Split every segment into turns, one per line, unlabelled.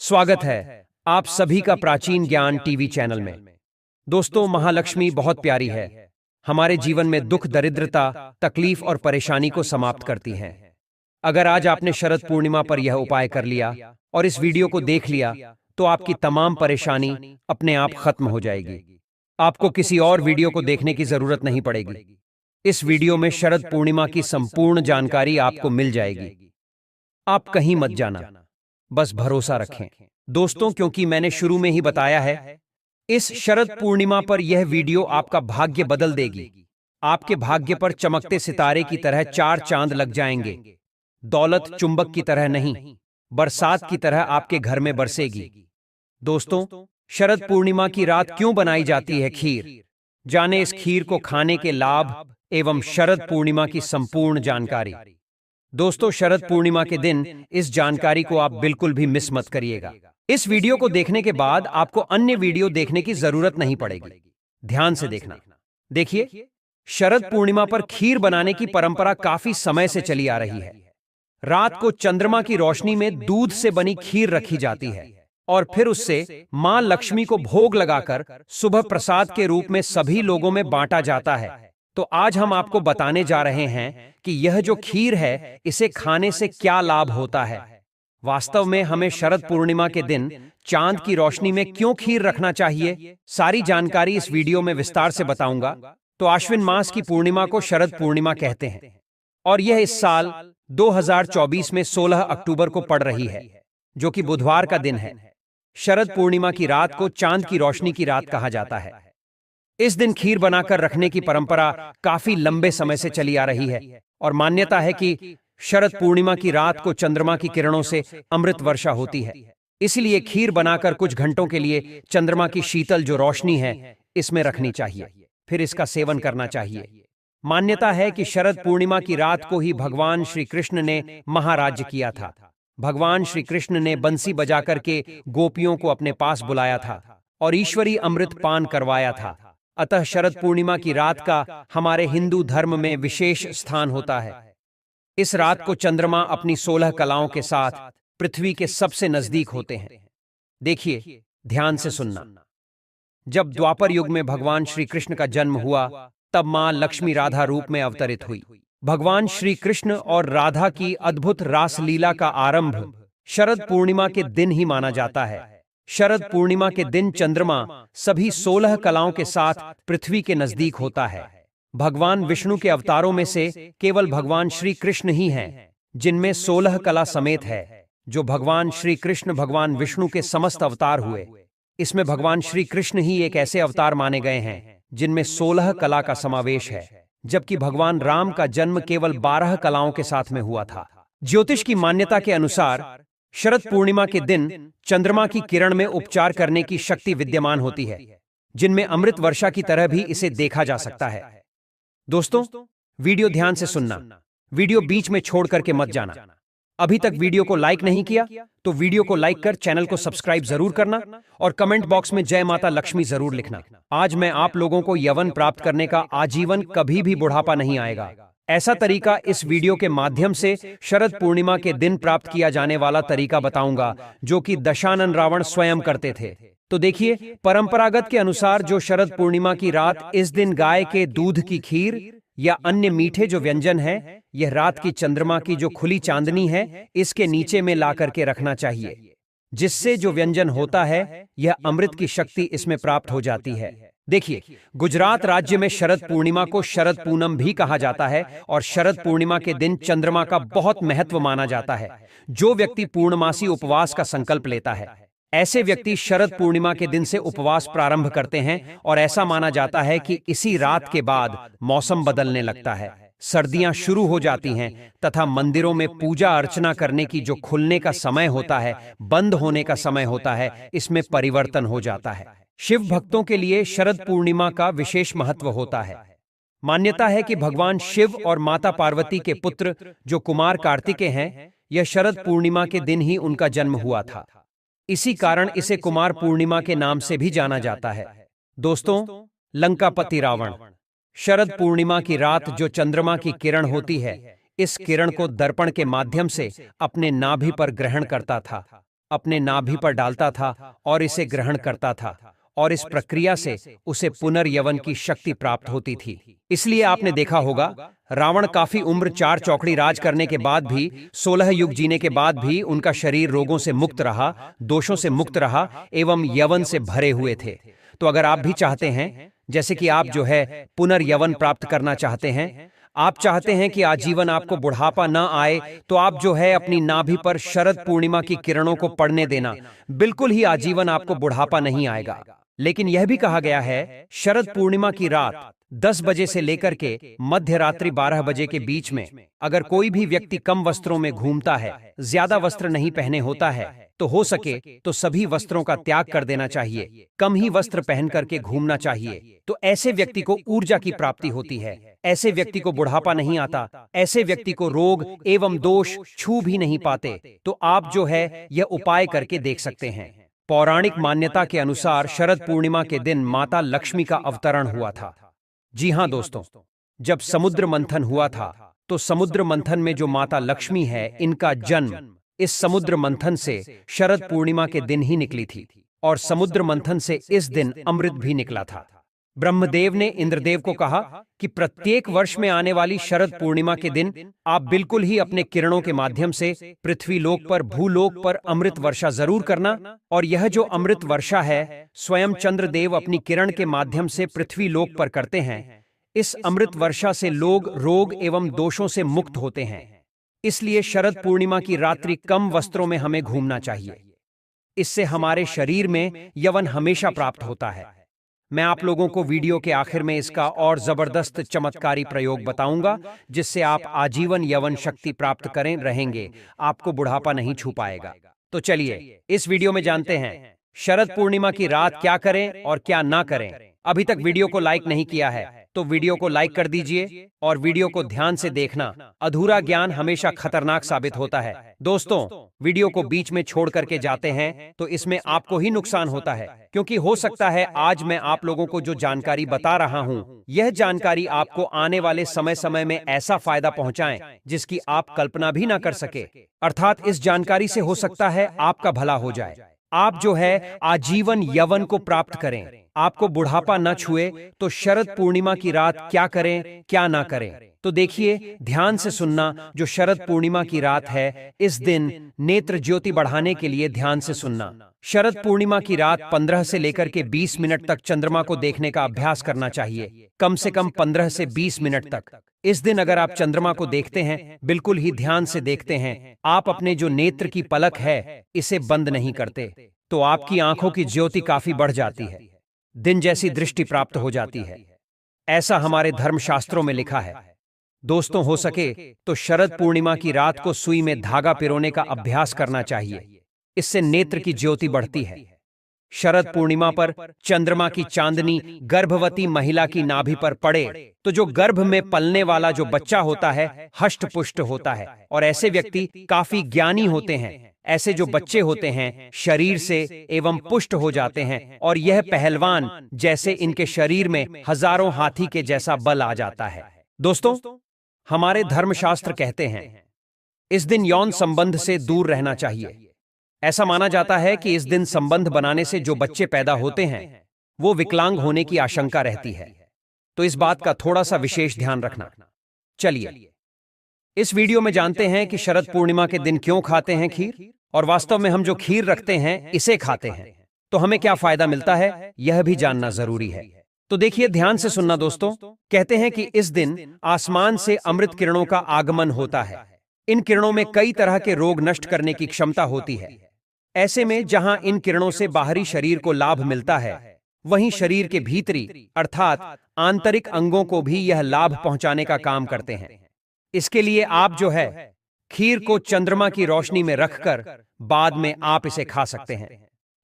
स्वागत है आप सभी का प्राचीन ज्ञान टीवी चैनल में। दोस्तों, महालक्ष्मी बहुत प्यारी है। हमारे जीवन में दुख, दरिद्रता, तकलीफ और परेशानी को समाप्त करती हैं। अगर आज आपने शरद पूर्णिमा पर यह उपाय कर लिया और इस वीडियो को देख लिया तो आपकी तमाम परेशानी अपने आप खत्म हो जाएगी। आपको किसी और वीडियो को देखने की जरूरत नहीं पड़ेगी। इस वीडियो में शरद पूर्णिमा की संपूर्ण जानकारी आपको मिल जाएगी। आप कहीं मत जाना, बस भरोसा रखें। दोस्तों, क्योंकि मैंने शुरू में ही बताया है, इस शरद पूर्णिमा पर यह वीडियो आपका भाग्य बदल देगी। आपके भाग्य पर चमकते सितारे की तरह चार चांद लग जाएंगे। दौलत चुंबक की तरह नहीं, बरसात की तरह आपके घर में बरसेगी। दोस्तों, शरद पूर्णिमा की रात क्यों बनाई जाती है खीर? जाने इस खीर को खाने के लाभ एवं शरद पूर्णिमा की संपूर्ण जानकारी। दोस्तों, शरद पूर्णिमा के दिन इस जानकारी को आप बिल्कुल भी मिस मत करिएगा। इस वीडियो को देखने के बाद आपको अन्य वीडियो देखने की जरूरत नहीं पड़ेगी। ध्यान से देखना। देखिए, शरद पूर्णिमा पर खीर बनाने की परंपरा काफी समय से चली आ रही है। रात को चंद्रमा की रोशनी में दूध से बनी खीर रखी जाती है और फिर उससे मां लक्ष्मी को भोग लगाकर सुबह प्रसाद के रूप में सभी लोगों में बांटा जाता है। तो आज हम आपको बताने जा रहे हैं कि यह जो खीर है, इसे खाने से क्या लाभ होता है। वास्तव में हमें शरद पूर्णिमा के दिन चांद की रोशनी में क्यों खीर रखना चाहिए, सारी जानकारी इस वीडियो में विस्तार से बताऊंगा। तो आश्विन मास की पूर्णिमा को शरद पूर्णिमा कहते हैं और यह इस साल 2024 में 16 अक्टूबर को पड़ रही है, जो कि बुधवार का दिन है। शरद पूर्णिमा की रात को चांद की रोशनी की रात कहा जाता है। इस दिन खीर बनाकर रखने की परंपरा काफी लंबे समय से चली आ रही है और मान्यता है कि शरद पूर्णिमा की रात को चंद्रमा की किरणों से अमृत वर्षा होती है। इसलिए खीर बनाकर कुछ घंटों के लिए चंद्रमा की शीतल जो रोशनी है, इसमें रखनी चाहिए, फिर इसका सेवन करना चाहिए। मान्यता है कि शरद पूर्णिमा की रात को ही भगवान श्री कृष्ण ने महाराज्य किया था। भगवान श्री कृष्ण ने बंसी बजाकर के गोपियों को अपने पास बुलाया था और ईश्वरीय अमृत पान करवाया था। अतः शरद पूर्णिमा की रात का हमारे हिंदू धर्म में विशेष स्थान होता है। इस रात को चंद्रमा अपनी 16 कलाओं के साथ पृथ्वी के सबसे नजदीक होते हैं। देखिए, ध्यान से सुनना। जब द्वापर युग में भगवान श्री कृष्ण का जन्म हुआ, तब मां लक्ष्मी राधा रूप में अवतरित हुई। भगवान श्री कृष्ण और राधा की अद्भुत रासलीला का आरंभ शरद पूर्णिमा के दिन ही माना जाता है। शरद पूर्णिमा के दिन चंद्रमा सभी 16 कलाओं के साथ पृथ्वी के नजदीक होता है। भगवान विष्णु के अवतारों में से केवल भगवान श्री कृष्ण ही हैं जिनमें 16 कला समेत है। जो भगवान श्री कृष्ण भगवान विष्णु के समस्त अवतार हुए, इसमें भगवान श्री कृष्ण ही एक ऐसे अवतार माने गए हैं जिनमें 16 कला का समावेश है, जबकि भगवान राम का जन्म केवल 12 कलाओं के साथ में हुआ था। ज्योतिष की मान्यता के अनुसार शरद पूर्णिमा के दिन चंद्रमा की किरण में उपचार करने की शक्ति विद्यमान होती है, जिनमें अमृत वर्षा की तरह भी इसे देखा जा सकता है। दोस्तों, वीडियो ध्यान से सुनना, वीडियो बीच में छोड़ करके मत जाना। अभी तक वीडियो को लाइक नहीं किया तो वीडियो को लाइक कर चैनल को सब्सक्राइब जरूर करना और कमेंट बॉक्स में जय माता लक्ष्मी जरूर लिखना। आज मैं आप लोगों को यवन प्राप्त करने का आजीवन कभी भी बुढ़ापा नहीं आएगा, ऐसा तरीका इस वीडियो के माध्यम से शरद पूर्णिमा के दिन प्राप्त किया जाने वाला तरीका बताऊंगा, जो कि दशानन रावण स्वयं करते थे। तो देखिए, परंपरागत के अनुसार जो शरद पूर्णिमा की रात इस दिन गाय के दूध की खीर या अन्य मीठे जो व्यंजन है, यह रात की चंद्रमा की जो खुली चांदनी है, इसके नीचे में ला करके रखना चाहिए, जिससे जो व्यंजन होता है, यह अमृत की शक्ति इसमें प्राप्त हो जाती है। देखिए, गुजरात राज्य में शरद पूर्णिमा को शरद पूनम भी कहा जाता है और शरद पूर्णिमा के दिन चंद्रमा का बहुत महत्व माना जाता है। जो व्यक्ति पूर्णमासी उपवास का संकल्प लेता है, ऐसे व्यक्ति शरद पूर्णिमा के दिन से उपवास प्रारंभ करते हैं और ऐसा माना जाता है कि इसी रात के बाद मौसम बदलने लगता है, सर्दियां शुरू हो जाती हैं तथा मंदिरों में पूजा अर्चना करने की जो खुलने का समय होता है, बंद होने का समय होता है, इसमें परिवर्तन हो जाता है। शिव भक्तों के लिए शरद पूर्णिमा का विशेष महत्व होता है। मान्यता है कि भगवान शिव और माता पार्वती के पुत्र जो कुमार कार्तिकेय हैं, यह शरद पूर्णिमा के दिन ही उनका जन्म हुआ था। इसी कारण इसे कुमार पूर्णिमा के नाम से भी जाना जाता है। दोस्तों, लंकापति रावण शरद पूर्णिमा की रात जो चंद्रमा की किरण होती है, इस किरण को दर्पण के माध्यम से अपने नाभि पर ग्रहण करता था अपने नाभि पर डालता था और इसे ग्रहण करता था, और इस प्रक्रिया से उसे पुनर्यवन की शक्ति प्राप्त होती थी। इसलिए आपने देखा होगा, रावण काफी उम्र 4 चौकड़ी राज करने के बाद भी, 16 युग जीने के बाद भी उनका शरीर रोगों से मुक्त रहा, दोषों से मुक्त रहा एवं यवन से भरे हुए थे। तो अगर आप भी चाहते हैं, जैसे कि आप जो है पुनर्यवन प्राप्त करना चाहते हैं, आप चाहते हैं कि आजीवन आपको बुढ़ापा न आए, तो आप जो है अपनी नाभि पर शरद पूर्णिमा की किरणों को पड़ने देना। बिल्कुल ही आजीवन आपको बुढ़ापा नहीं आएगा। लेकिन यह भी कहा गया है, शरद पूर्णिमा की रात 10 बजे से लेकर के मध्य रात्रि 12 बजे के बीच में अगर कोई भी व्यक्ति कम वस्त्रों में घूमता है, ज्यादा वस्त्र नहीं पहने होता है, तो हो सके तो सभी वस्त्रों का त्याग कर देना चाहिए, कम ही वस्त्र पहन करके घूमना चाहिए। तो ऐसे व्यक्ति को ऊर्जा की प्राप्ति होती है, ऐसे व्यक्ति को बुढ़ापा नहीं आता, ऐसे व्यक्ति को रोग एवं दोष छू भी नहीं पाते। तो आप जो है यह उपाय करके देख सकते हैं। पौराणिक मान्यता के अनुसार शरद पूर्णिमा के दिन माता लक्ष्मी का अवतरण हुआ था। जी हां दोस्तों, जब समुद्र मंथन हुआ था, तो समुद्र मंथन में जो माता लक्ष्मी है, इनका जन्म इस समुद्र मंथन से शरद पूर्णिमा के दिन ही निकली थी, और समुद्र मंथन से इस दिन अमृत भी निकला था। ब्रह्मदेव ने इंद्रदेव को कहा कि प्रत्येक वर्ष में आने वाली शरद पूर्णिमा के दिन आप बिल्कुल ही अपने किरणों के माध्यम से पृथ्वी लोक पर, भूलोक पर अमृत वर्षा जरूर करना। और यह जो अमृत वर्षा है, स्वयं चंद्रदेव अपनी किरण के माध्यम से पृथ्वी लोक पर करते हैं। इस अमृत वर्षा से लोग रोग एवं दोषों से मुक्त होते हैं। इसलिए शरद पूर्णिमा की रात्रि कम वस्त्रों में हमें घूमना चाहिए। इससे हमारे शरीर में यवन हमेशा प्राप्त होता है। मैं आप लोगों को वीडियो के आखिर में इसका और जबरदस्त चमत्कारी प्रयोग बताऊंगा, जिससे आप आजीवन यवन शक्ति प्राप्त करें रहेंगे, आपको बुढ़ापा नहीं छू पाएगा। तो चलिए इस वीडियो में जानते हैं शरद पूर्णिमा की रात क्या करें और क्या ना करें। अभी तक वीडियो को लाइक नहीं किया है तो वीडियो को लाइक कर दीजिए और वीडियो को ध्यान से देखना। अधूरा ज्ञान हमेशा खतरनाक साबित होता है। दोस्तों, वीडियो को बीच में छोड़ करके जाते हैं तो इसमें आपको ही नुकसान होता है, क्योंकि हो सकता है आज मैं आप लोगों को जो जानकारी बता रहा हूं, यह जानकारी आपको आने वाले समय समय में ऐसा फायदा पहुंचाएं जिसकी आप कल्पना भी ना कर सके। अर्थात इस जानकारी से हो सकता है आपका भला हो जाए, आप जो है आजीवन यवन को प्राप्त करें, आपको बुढ़ापा न छुए। तो शरद पूर्णिमा की रात क्या करें क्या ना करें, तो देखिए ध्यान से सुनना। जो शरद पूर्णिमा की रात है, इस दिन नेत्र ज्योति बढ़ाने के लिए ध्यान से सुनना। शरद पूर्णिमा की रात 15 से लेकर के 20 मिनट तक चंद्रमा को देखने का अभ्यास करना चाहिए, कम से कम 15 से 20 मिनट तक। इस दिन अगर आप चंद्रमा को देखते हैं, बिल्कुल ही ध्यान से देखते हैं, आप अपने जो नेत्र की पलक है इसे बंद नहीं करते, तो आपकी आंखों की ज्योति काफी बढ़ जाती है, दिन जैसी दृष्टि प्राप्त हो जाती है। ऐसा हमारे धर्मशास्त्रों में लिखा है। दोस्तों, हो सके तो शरद पूर्णिमा की रात को सुई में धागा पिरोने का अभ्यास करना चाहिए, इससे नेत्र की ज्योति बढ़ती है। शरद पूर्णिमा पर चंद्रमा की चांदनी गर्भवती महिला की नाभि पर पड़े तो जो गर्भ में पलने वाला जो बच्चा होता है हष्ट पुष्ट होता है, और ऐसे व्यक्ति काफी ज्ञानी होते हैं। ऐसे जो बच्चे होते हैं शरीर से एवं पुष्ट हो जाते हैं, और यह पहलवान जैसे इनके शरीर में हजारों हाथी के जैसा बल आ जाता है। दोस्तों, हमारे धर्मशास्त्र कहते हैं इस दिन यौन संबंध से दूर रहना चाहिए। ऐसा माना जाता है कि इस दिन संबंध बनाने से जो बच्चे पैदा होते हैं वो विकलांग होने की आशंका रहती है, तो इस बात का थोड़ा सा विशेष ध्यान रखना। चलिए इस वीडियो में जानते हैं कि शरद पूर्णिमा के दिन क्यों खाते हैं खीर, और वास्तव में हम जो खीर रखते हैं इसे खाते हैं तो हमें क्या फायदा मिलता है, यह भी जानना जरूरी है। तो देखिए ध्यान से सुनना दोस्तों। कहते हैं कि इस दिन आसमान से अमृत किरणों का आगमन होता है। इन किरणों में कई तरह के रोग नष्ट करने की क्षमता होती है। ऐसे में जहां इन किरणों से बाहरी शरीर को लाभ मिलता है, वहीं शरीर के भीतरी अर्थात आंतरिक अंगों को भी यह लाभ पहुंचाने का काम करते हैं। इसके लिए आप जो है खीर को चंद्रमा की रोशनी में रखकर बाद में आप इसे खा सकते हैं।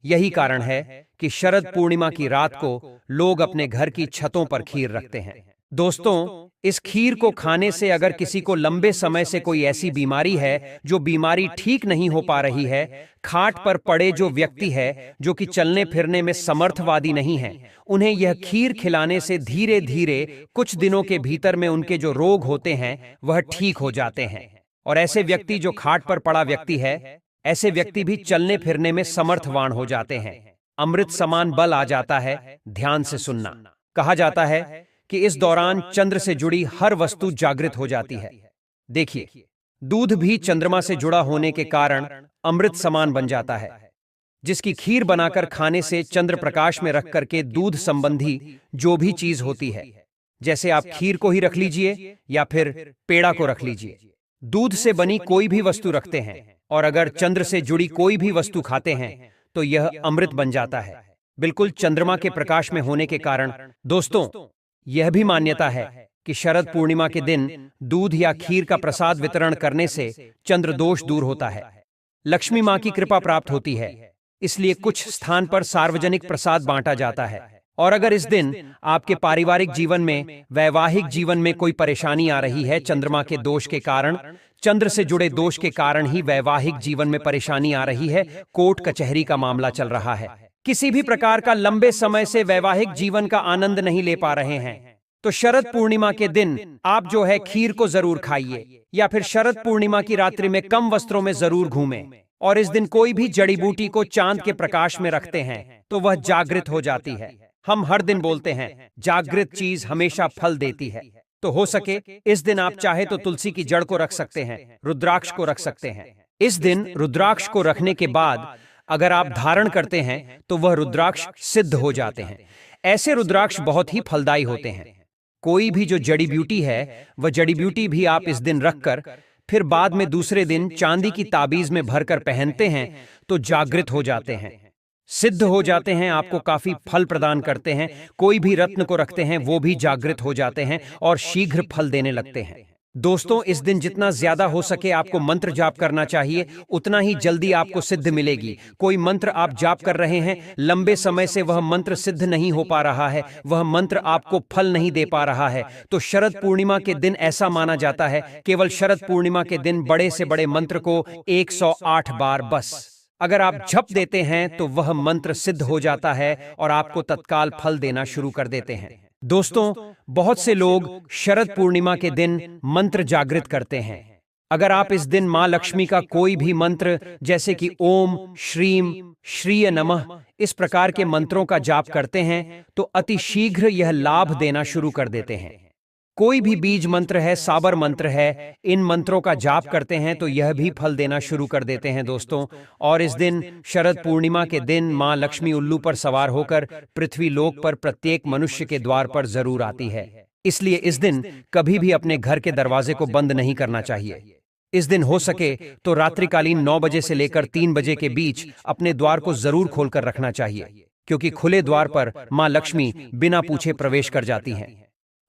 यही कारण है कि शरद पूर्णिमा की रात को लोग अपने घर की छतों पर खीर रखते हैं। दोस्तों, इस खीर को खाने से अगर किसी को लंबे समय से कोई ऐसी बीमारी है जो बीमारी ठीक नहीं हो पा रही है, खाट पर पड़े जो व्यक्ति है जो कि चलने फिरने में समर्थवादी नहीं है, उन्हें यह खीर खिलाने से धीरे धीरे कुछ दिनों के भीतर में उनके जो रोग होते हैं वह ठीक हो जाते हैं। और ऐसे व्यक्ति जो खाट पर पड़ा व्यक्ति है, ऐसे व्यक्ति भी चलने फिरने में समर्थवान हो जाते हैं। अमृत समान बल आ जाता है। ध्यान से सुनना। कहा जाता है कि इस दौरान चंद्र से जुड़ी हर वस्तु जागृत हो जाती है। देखिए, दूध भी चंद्रमा से जुड़ा होने के कारण अमृत समान बन जाता है, जिसकी खीर बनाकर खाने से चंद्र प्रकाश में रख करके दूध संबंधी जो भी चीज होती है, जैसे आप खीर को ही रख लीजिए या फिर पेड़ा को रख लीजिए, दूध से बनी कोई भी वस्तु रखते हैं और अगर चंद्र से जुड़ी कोई भी वस्तु खाते हैं तो यह अमृत बन जाता है, बिल्कुल चंद्रमा के प्रकाश में होने के कारण। दोस्तों, यह भी मान्यता है कि शरद पूर्णिमा के दिन दूध या खीर का प्रसाद वितरण करने से चंद्र दोष दूर होता है, लक्ष्मी मां की कृपा प्राप्त होती है। इसलिए कुछ स्थान पर सार्वजनिक प्रसाद बांटा जाता है। और अगर इस दिन आपके पारिवारिक जीवन में, वैवाहिक जीवन में कोई परेशानी आ रही है, चंद्रमा के दोष के कारण, चंद्र से जुड़े दोष के कारण ही वैवाहिक जीवन में परेशानी आ रही है, कोर्ट कचहरी का मामला चल रहा है, किसी भी प्रकार का लंबे समय से वैवाहिक जीवन का आनंद नहीं ले पा रहे हैं, तो शरद पूर्णिमा के दिन आप जो है खीर को जरूर खाइए या फिर शरद पूर्णिमा की रात्रि में कम वस्त्रों में जरूर घूमें। और इस दिन कोई भी जड़ी बूटी को चांद के प्रकाश में रखते हैं तो वह जागृत हो जाती है। हम हर दिन बोलते हैं जागृत चीज हमेशा फल देती है, तो हो सके इस दिन आप चाहे तो तुलसी की जड़ को रख सकते हैं, रुद्राक्ष को रख सकते हैं। इस दिन रुद्राक्ष को रखने के बाद अगर आप धारण करते हैं तो वह रुद्राक्ष सिद्ध हो जाते हैं। ऐसे रुद्राक्ष बहुत ही फलदायी होते हैं। कोई भी जो जड़ी ब्यूटी है वह जड़ी ब्यूटी भी आप इस दिन रखकर फिर बाद में दूसरे दिन चांदी की ताबीज में भरकर पहनते हैं तो जागृत हो जाते हैं, सिद्ध हो जाते हैं, आपको काफी फल प्रदान करते हैं। कोई भी रत्न को रखते हैं वो भी जागृत हो जाते हैं और शीघ्र फल देने लगते हैं। दोस्तों, इस दिन जितना ज्यादा हो सके आपको मंत्र जाप करना चाहिए, उतना ही जल्दी आपको सिद्ध मिलेगी। कोई मंत्र आप जाप कर रहे हैं, लंबे समय से वह मंत्र सिद्ध नहीं हो पा रहा है, वह मंत्र आपको फल नहीं दे पा रहा है, तो शरद पूर्णिमा के दिन ऐसा माना जाता है केवल शरद पूर्णिमा के दिन बड़े से बड़े मंत्र को 108 बार बस अगर आप जप देते हैं तो वह मंत्र सिद्ध हो जाता है और आपको तत्काल फल देना शुरू कर देते हैं। दोस्तों, बहुत से लोग शरद पूर्णिमा के दिन मंत्र जागृत करते हैं। अगर आप इस दिन मां लक्ष्मी का कोई भी मंत्र जैसे कि ओम श्रीम श्रीय नमः इस प्रकार के मंत्रों का जाप करते हैं तो अति शीघ्र यह लाभ देना शुरू कर देते हैं। कोई भी बीज मंत्र है, साबर मंत्र है, इन मंत्रों का जाप करते हैं तो यह भी फल देना शुरू कर देते हैं। दोस्तों, और इस दिन शरद पूर्णिमा के दिन मां लक्ष्मी उल्लू पर सवार होकर पृथ्वी लोक पर प्रत्येक मनुष्य के द्वार पर जरूर आती है। इसलिए इस दिन कभी भी अपने घर के दरवाजे को बंद नहीं करना चाहिए। इस दिन हो सके तो रात्रिकालीन 9 बजे से लेकर 3 बजे के बीच अपने द्वार को जरूर खोलकर रखना चाहिए, क्योंकि खुले द्वार पर मां लक्ष्मी बिना पूछे प्रवेश कर जाती हैं।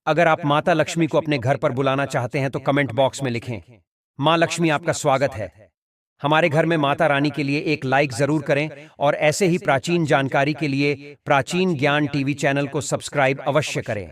अगर आप माता लक्ष्मी को अपने घर पर बुलाना चाहते हैं तो कमेंट बॉक्स में लिखें, मां लक्ष्मी आपका स्वागत है। हमारे घर में माता रानी के लिए एक लाइक जरूर करें और ऐसे ही प्राचीन जानकारी के लिए प्राचीन ज्ञान टीवी चैनल को सब्सक्राइब अवश्य करें।